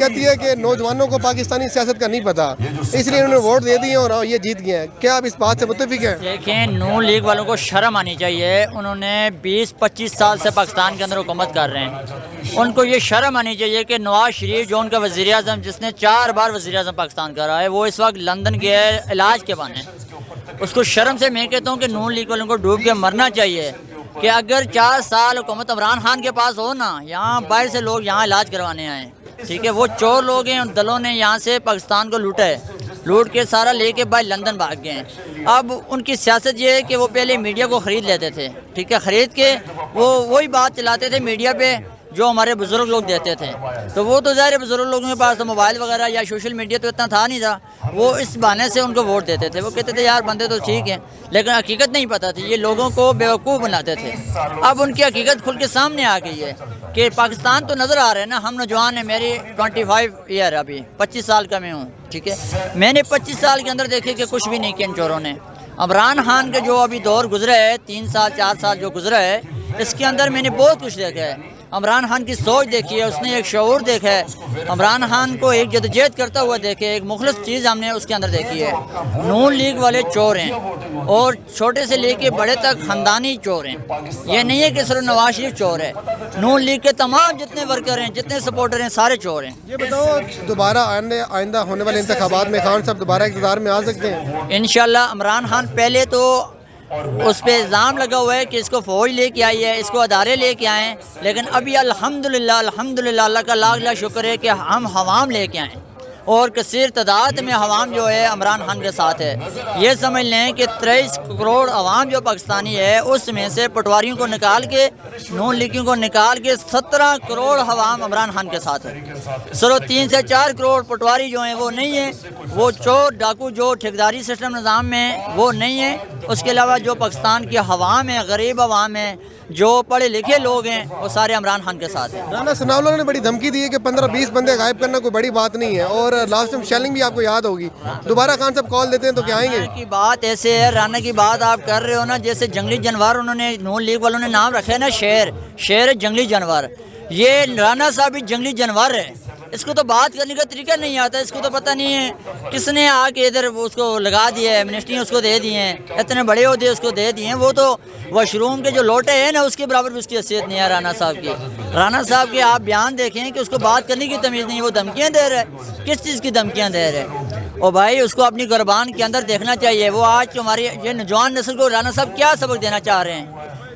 کہتی ہے کہ نوجوانوں کو پاکستانی سیاست کا نہیں پتا، اس لیے انہوں نے ووٹ دے دیے اور یہ جیت گئے ہیں. کیا آپ اس بات سے متفق ہیں؟ دیکھیں، نون لیگ والوں کو شرم آنی چاہیے. انہوں نے 20-25 سال سے پاکستان کے اندر حکومت کر رہے ہیں. ان کو یہ شرم آنی چاہیے کہ نواز شریف جو ان کا وزیر اعظم، جس نے 4 بار وزیر اعظم پاکستان کا رہا ہے، وہ اس وقت لندن گیا ہے علاج کے بہانے. اس کو شرم سے میں کہتا ہوں کہ نون لیگ والوں کو ڈوب کے مرنا چاہیے کہ اگر 4 سال حکومت عمران خان کے پاس ہو نا، یہاں باہر سے لوگ یہاں علاج کروانے آئے، ٹھیک ہے. وہ چور لوگ ہیں، ان دلوں نے یہاں سے پاکستان کو لوٹا ہے، لوٹ کے سارا لے کے باہر لندن بھاگ گئے ہیں. اب ان کی سیاست یہ ہے کہ وہ پہلے میڈیا کو خرید لیتے تھے، ٹھیک ہے، خرید کے وہ وہی بات چلاتے تھے میڈیا پہ جو ہمارے بزرگ لوگ دیتے تھے. تو وہ تو ظاہر بزرگ لوگوں کے پاس تو موبائل وغیرہ یا سوشل میڈیا تو اتنا تھا نہیں تھا، وہ اس بہانے سے ان کو ووٹ دیتے تھے. وہ کہتے تھے یار بندے تو ٹھیک ہیں، لیکن حقیقت نہیں پتہ تھی، یہ لوگوں کو بیوقوف بناتے تھے. اب ان کی حقیقت کھل کے سامنے آ گئی ہے کہ پاکستان تو نظر آ رہا ہے نا. ہم نوجوان ہیں، میری 25 ایئر ابھی 25 سال کا میں ہوں، ٹھیک ہے. میں نے 25 سال کے اندر دیکھے کہ کچھ بھی نہیں کیا ان چوروں نے. عمران خان کے جو ابھی دور گزرا ہے، 3 سال 4 سال جو گزرا ہے، اس کے اندر میں نے بہت کچھ دیکھا ہے. عمران خان کی سوچ دیکھی ہے، اس نے ایک شعور دیکھا ہے. عمران خان کو ایک جدوجہد کرتا ہوا دیکھے، ایک مخلص چیز ہم نے اس کے اندر دیکھی ہے. نون لیگ والے چور ہیں، اور چھوٹے سے لے کے بڑے تک خاندانی چور ہیں. یہ نہیں ہے کہ صرف نواز شریف چور ہے، نون لیگ کے تمام جتنے ورکر ہیں، جتنے سپورٹر ہیں، سارے چور ہیں. یہ بتاؤ، دوبارہ آئندہ ہونے والے انتخابات میں خان صاحب دوبارہ اقتدار میں آ سکتے ہیں؟ انشاءاللہ. عمران خان پہلے تو اس پہ الزام لگا ہوا ہے کہ اس کو فوج لے کے آئی ہے، اس کو ادارے لے کے آئیں، لیکن ابھی الحمدللہ اللہ کا لاکھ لاکھ شکر ہے کہ ہم عوام لے کے آئیں، اور کثیر تعداد میں عوام جو ہے عمران خان کے ساتھ ہے. یہ سمجھ لیں کہ 23 کروڑ عوام جو پاکستانی ہے، اس میں سے پٹواریوں کو نکال کے، نون لیگیوں کو نکال کے 17 کروڑ عوام عمران خان کے ساتھ ہے. صرف 3 سے 4 کروڑ پٹواری جو ہیں وہ نہیں ہیں، وہ چور ڈاکو جو ٹھیکیداری سسٹم نظام میں وہ نہیں ہیں. اس کے علاوہ جو پاکستان کی عوام ہے، غریب عوام ہے، جو پڑھے لکھے لوگ ہیں، وہ سارے عمران خان کے ساتھ ہیں. رانا ثناءاللہ نے بڑی دھمکی دی ہے کہ 15-20 بندے غائب کرنا کوئی بڑی بات نہیں ہے، اور لاسٹ ٹائم شیلنگ بھی آپ کو یاد ہوگی. دوبارہ خان صاحب کال دیتے ہیں تو کیا آئیں گے؟ رانا کی بات ایسے ہے، رانا کی بات آپ کر رہے ہو نا، جیسے جنگلی جانور انہوں نے نون لیگ والوں نے نام رکھا ہے نا، شیر جنگلی جانور. یہ رانا صاحب بھی جنگلی جانور ہے. اس کو تو بات کرنے کا طریقہ نہیں آتا، اس کو تو پتہ نہیں ہے کس نے آ کے ادھر اس کو لگا دیا ہے، منسٹری اس کو دے دی ہیں، اتنے بڑے عہدے اس کو دے دیے ہیں. وہ تو واش روم کے جو لوٹے ہیں نا، اس کے برابر بھی اس کی حیثیت نہیں ہے رانا صاحب کی. رانا صاحب کے آپ بیان دیکھیں کہ اس کو بات کرنے کی تمیز نہیں، وہ دھمکیاں دے رہا ہے. کس چیز کی دھمکیاں دے رہے ہیں؟ اور بھائی اس کو اپنی قربان کے اندر دیکھنا چاہیے. وہ آج ہماری یہ نوجوان نسل کو رانا صاحب کیا سبق دینا چاہ رہے ہیں؟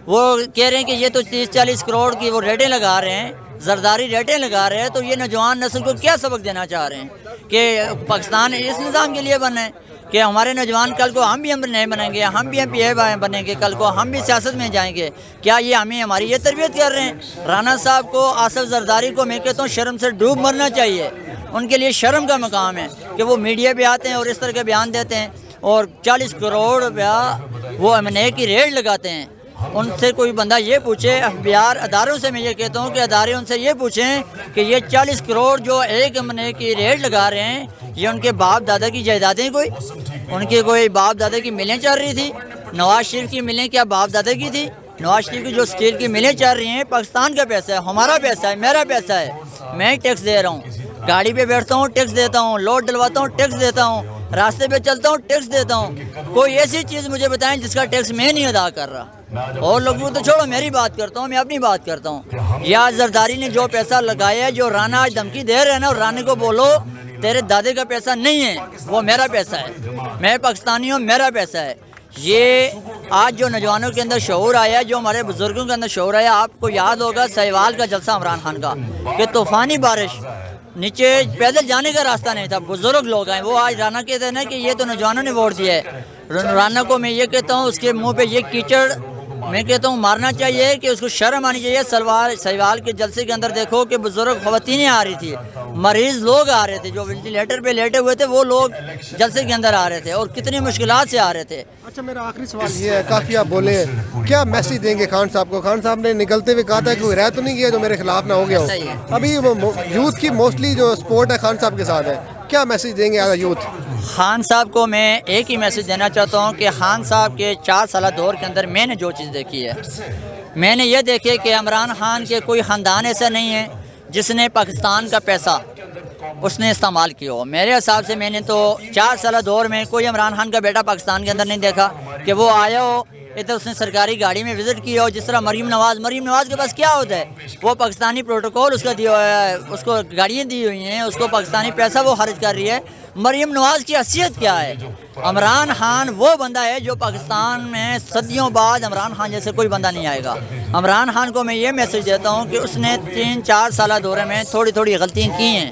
وہ کہہ رہے ہیں کہ یہ تو 30-40 کروڑ کی وہ ریٹیں لگا رہے ہیں، زرداری ریٹیں لگا رہے ہیں. تو یہ نوجوان نسل کو کیا سبق دینا چاہ رہے ہیں کہ پاکستان اس نظام کے لیے بنا ہے کہ ہمارے نوجوان کل کو ہم بھی نہیں بنیں گے، ہم بھی پی اے بنیں گے، کل کو ہم بھی سیاست میں جائیں گے؟ کیا یہ ہماری یہ تربیت کر رہے ہیں؟ رانا صاحب کو، آصف زرداری کو میں کہتا ہوں شرم سے ڈوب مرنا چاہیے. ان کے لیے شرم کا مقام ہے کہ وہ میڈیا پہ آتے ہیں اور اس طرح کے بیان دیتے ہیں، اور 40 کروڑ روپیہ وہ M&A کی ریٹ لگاتے ہیں. ان سے کوئی بندہ یہ پوچھے، اخبار اداروں سے میں یہ کہتا ہوں کہ ادارے ان سے یہ پوچھیں کہ یہ 40 کروڑ جو ایک M&A کی ریٹ لگا رہے ہیں، یہ ان کے باپ دادا کی جائیدادیں؟ کوئی ان کی کوئی باپ دادا کی ملیں چل رہی تھی؟ نواز شریف کی ملیں کیا باپ دادا کی تھی؟ نواز شریف کی جو اسٹیل کی ملیں چل رہی ہیں، پاکستان کا پیسہ ہے، ہمارا پیسہ ہے، میرا پیسہ ہے. میں ٹیکس دے رہا ہوں، گاڑی پہ بیٹھتا ہوں ٹیکس دیتا ہوں، لوڈ ڈلواتا ہوں ٹیکس دیتا ہوں، راستے پہ چلتا ہوں ٹیکس دیتا ہوں. کوئی ایسی چیز مجھے بتائیں جس کا ٹیکس میں نہیں ادا کر رہا. اور لوگوں تو چھوڑو، میری بات کرتا ہوں، میں اپنی بات کرتا ہوں. یا زرداری نے جو پیسہ لگایا ہے، جو رانا آج دھمکی دے رہے ہیں نا، اور رانے کو بولو تیرے دادے کا پیسہ نہیں ہے، وہ میرا پیسہ ہے، میں پاکستانی ہوں، میرا پیسہ ہے. یہ آج جو نوجوانوں کے اندر شعور آیا، جو ہمارے بزرگوں کے اندر شعور آیا. آپ کو یاد ہوگا سہیوال کا جلسہ عمران خان کا، کہ طوفانی بارش، نیچے پیدل جانے کا راستہ نہیں تھا، بزرگ لوگ ہیں. وہ آج رانا کہتے ہیں نا کہ یہ تو نوجوانوں نے ووٹ دیا ہے. رانا کو میں یہ کہتا ہوں، اس کے منہ پہ یہ کیچڑ میں کہتا ہوں مارنا چاہیے، کہ اس کو شرم آنی چاہیے. سہیوال کے جلسے کے اندر دیکھو کہ بزرگ خواتینیں آ رہی تھی، مریض لوگ آ رہے تھے، جو وینٹیلیٹر پہ لیٹے ہوئے تھے، وہ لوگ جلسے کے اندر آ رہے تھے، اور کتنی مشکلات سے آ رہے تھے. اچھا، میرا آخری سوال یہ ہے، کافی آپ بولے ہیں، کیا میسیج دیں گے خان صاحب کو؟ خان صاحب نے نکلتے ہوئے کہا تھا کہ کوئی رہ تو نہیں گیا جو میرے خلاف نہ ہو گیا ہو. ابھی یوتھ کی موسٹلی جو سپورٹ ہے خان صاحب کے ساتھ ہے، کیا میسیج دیں گے ایز اے یوتھ؟ خان صاحب کو میں ایک ہی میسیج دینا چاہتا ہوں کہ خان صاحب کے 4 سالہ دور کے اندر میں نے جو چیز دیکھی ہے، میں نے یہ دیکھی کہ عمران خان کے کوئی خاندان ایسا نہیں ہے جس نے پاکستان کا پیسہ اس نے استعمال کیا ہو. میرے حساب سے میں نے تو 4 سالہ دور میں کوئی عمران خان کا بیٹا پاکستان کے اندر نہیں دیکھا کہ وہ آیا ہو ادھر اس نے سرکاری گاڑی میں وزٹ کیا ہو. جس طرح مریم نواز کے پاس کیا ہوتا ہے, وہ پاکستانی پروٹوکول اس کا دیا ہوا ہے, اس کو گاڑیاں دی ہوئی ہیں, اس کو پاکستانی پیسہ وہ خرچ کر رہی ہے. مریم نواز کی حیثیت کیا ہے؟ عمران خان وہ بندہ ہے جو پاکستان میں صدیوں بعد عمران خان جیسے کوئی بندہ نہیں آئے گا. عمران خان کو میں یہ میسج دیتا ہوں کہ اس نے 3-4 سالہ دورے میں تھوڑی غلطیاں کی ہیں,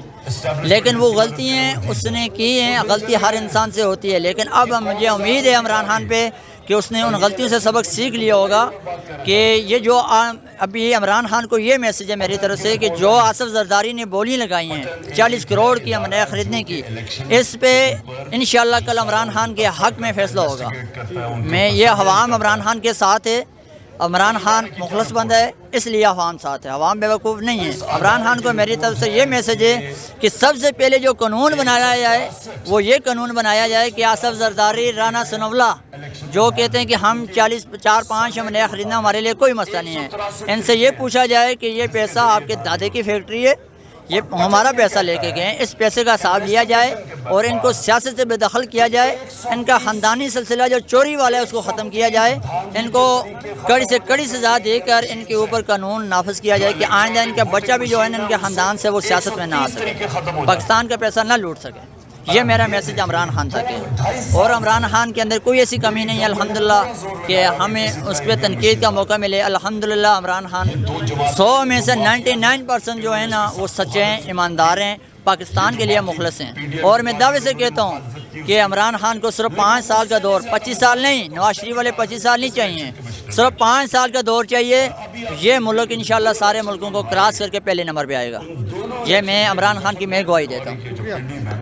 لیکن وہ غلطیاں اس نے کی ہیں, غلطی ہر انسان سے ہوتی ہے, لیکن اب مجھے امید ہے عمران خان پہ کہ اس نے ان غلطیوں سے سبق سیکھ لیا ہوگا. کہ یہ جو ابھی عمران خان کو یہ میسج ہے میری طرف سے کہ جو آصف زرداری نے بولی لگائی ہیں 40 کروڑ کی امنیہ خریدنے کی, اس پہ انشاءاللہ کل عمران خان کے حق میں فیصلہ ہوگا. میں یہ عوام عمران خان کے ساتھ ہے, عمران خان مخلص بندہ ہے اس لیے عوام ساتھ ہے, عوام بیوقوف نہیں ہے. عمران خان کو میری طرف سے یہ میسج ہے کہ سب سے پہلے جو قانون بنایا جائے وہ یہ قانون بنایا جائے کہ آصف زرداری, رانا ثناءاللہ جو کہتے ہیں کہ ہم 4-5 ہم نیا خریدنا ہمارے لیے کوئی مسئلہ نہیں ہے, ان سے یہ پوچھا جائے کہ یہ پیسہ آپ کے دادے کی فیکٹری ہے, یہ ہمارا پیسہ لے کے گئے, اس پیسے کا حساب لیا جائے اور ان کو سیاست سے بے دخل کیا جائے. ان کا خاندانی سلسلہ جو چوری والا ہے اس کو ختم کیا جائے, ان کو کڑی سے کڑی سزا دے کر ان کے اوپر قانون نافذ کیا جائے کہ آئندہ ان کا بچہ بھی جو ہے ان کے خاندان سے وہ سیاست میں نہ آ سکے, پاکستان کا پیسہ نہ لوٹ سکے. یہ میرا میسج عمران خان تک ہے. اور عمران خان کے اندر کوئی ایسی کمی نہیں ہے الحمدللہ کہ ہمیں اس پہ تنقید کا موقع ملے. الحمدللہ عمران خان 100 میں سے 99% جو ہے نا وہ سچے ہیں, ایماندار ہیں, پاکستان کے لیے مخلص ہیں. اور میں دعوے سے کہتا ہوں کہ عمران خان کو صرف 5 سال کا دور, 25 سال نہیں, نواز شریف والے 25 سال نہیں چاہیے, صرف 5 سال کا دور چاہیے. یہ ملک انشاءاللہ سارے ملکوں کو کراس کر کے پہلے نمبر پہ آئے گا. یہ میں عمران خان کی میں گواہی دیتا ہوں.